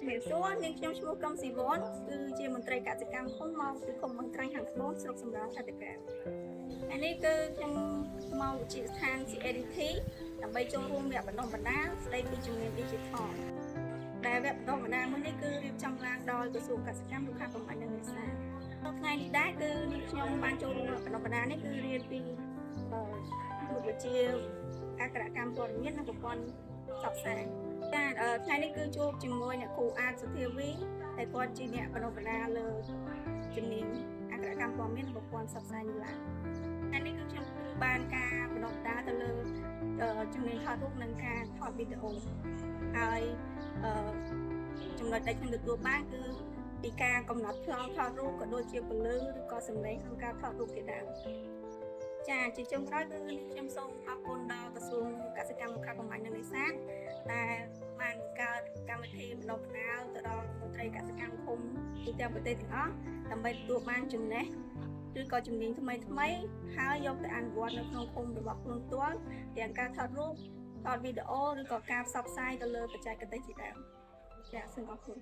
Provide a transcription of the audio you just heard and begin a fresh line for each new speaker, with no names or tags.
ជំរាបសួរនាងខ្ញុំឈ្មោះកឹមស៊ីវ័នគឺជាមន្ត្រីកសិកម្មឃុំមកពីឃុំមន្ត្រីខាងត្បូងស្រុកសំរោងខេត្តតាកែវហើយនេះគឺខ្ញុំមកវិទ្យាស្ថាន CADT ដើម្បីចូលរួមវគ្គបណ្ដុះបណ្ដាលស្ដីពីជំនាញ Digital ដែលវគ្គបណ្ដុះបណ្ដាលមួយនេះគឺរៀបចំឡើងដោយក្រសួងកសិកម្មរុក្ខាប្រមាញ់និងនេសាទនៅថ្ងៃនេះដែរគឺនាងខ្ញុំបានចូលរួមវគ្គបណ្ដុះបណ្ដាលនេះគឺរៀនពីមុខវិជ្ជាអក្ខរកម្មព័ត៌មាននិងប្រព័ន្ធផ្សព្វផ្សាយថ្ងៃនេះគឺជួបជាមួយអ្នកគ្រូអាតសុធាវីដែលគាត់ជាអ្នកបណ្ដុះបណ្ដាលលើជំនាញអក្ខរកម្មព័ត៌មាននិងប្រព័ន្ធផ្សព្វផ្សាយនេះឡើងថ្ងៃនេះគឺខ្ញុំបានការបណ្ដុះបណ្ដាលទៅលើជំនាញថតរូបនិងការថតវីដេអូហើយចំណុចដែលខ្ញុំទទួលបានគឺពីការកំណត់ប្លង់ថតរូបក៏ដូចជាពន្លឺឬក៏សម្លេងក្នុងការថតរូបជាដើមចាជាចុងក្រោយគឺខ្ញុំសូមអរគុណដល់ក្រសួងកសិកម្មរុក្ខាប្រមាញ់និងនេសាទដែលបានកើតកម្មវិធីបណ្ដុះបណ្ដាលទៅដល់មន្ត្រីកសិកម្មឃុំទូទាំងប្រទេសទាំងអស់ដើម្បីទទួលបានចំណេះឬក៏ជំនាញថ្មីហើយយកទៅអនុវត្តនៅក្នុងឃុំរបស់ខ្លួនផ្ទាល់ទាំងការថតរូបថតវីដេអូឬក៏ការផ្សព្វផ្សាយទៅលើបច្ចេកទេសជាដើមចាសូមអរគុណ